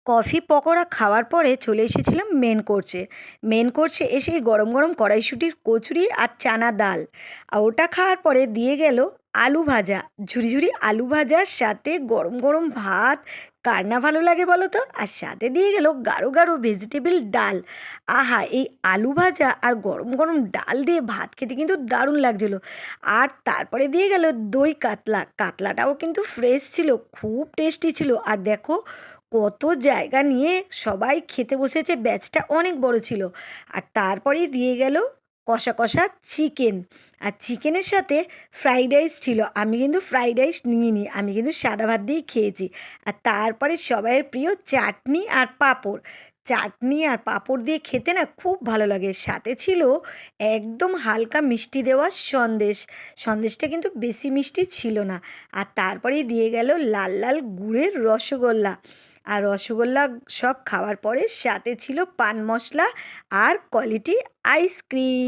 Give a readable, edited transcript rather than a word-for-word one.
Coffee pakora খাওয়ার পরে চলে এসেছিলাম মেন কোর্সে এসে গরম গরম কড়াইশুঁটির কচুরি আর চানা ডাল। আর ওটা খাওয়ার পরে দিয়ে গেল আলু ভাজা, ঝুরি ঝুরি আলু ভাজার সাথে গরম গরম ভাত। কার না ভালো লাগে বলো তো? আর সাথে দিয়ে গেল গাঢ় গাঢ় ভেজিটেবল ডাল। আহা, এই আলু ভাজা আর গরম গরম ডাল দিয়ে ভাত খেতে কিন্তু দারুণ লাগছিল। আর তারপরে দিয়ে গেল দই কাতলা, কাতলাটাও কিন্তু ফ্রেশ ছিল, খুব টেস্টি ছিল। আর দেখো কত জায়গা নিয়ে সবাই খেতে বসেছে, ব্যাচটা অনেক বড় ছিল। আর তারপরেই দিয়ে গেল কষা কষা চিকেন। আর চিকেনের সাথে ফ্রাইড রাইস ছিল। আমি কিন্তু ফ্রাইড রাইস নিইনি, আমি কিন্তু সাদা ভাত দিয়েই খেয়েছি। আর তারপরে সবাইয়ের প্রিয় চাটনি আর পাঁপড়। চাটনি আর পাঁপড় দিয়ে খেতে না খুব ভালো লাগে। সাথে ছিল একদম হালকা মিষ্টি দেওয়া সন্দেশ। সন্দেশটা কিন্তু বেশি মিষ্টি ছিল না। আর তারপরেই দিয়ে গেল লাল লাল গুড়ের রসগোল্লা। আর রসগোল্লা সব খাওয়ার পরে সাথে ছিল পান মশলা আর কোয়ালিটি আইসক্রিম।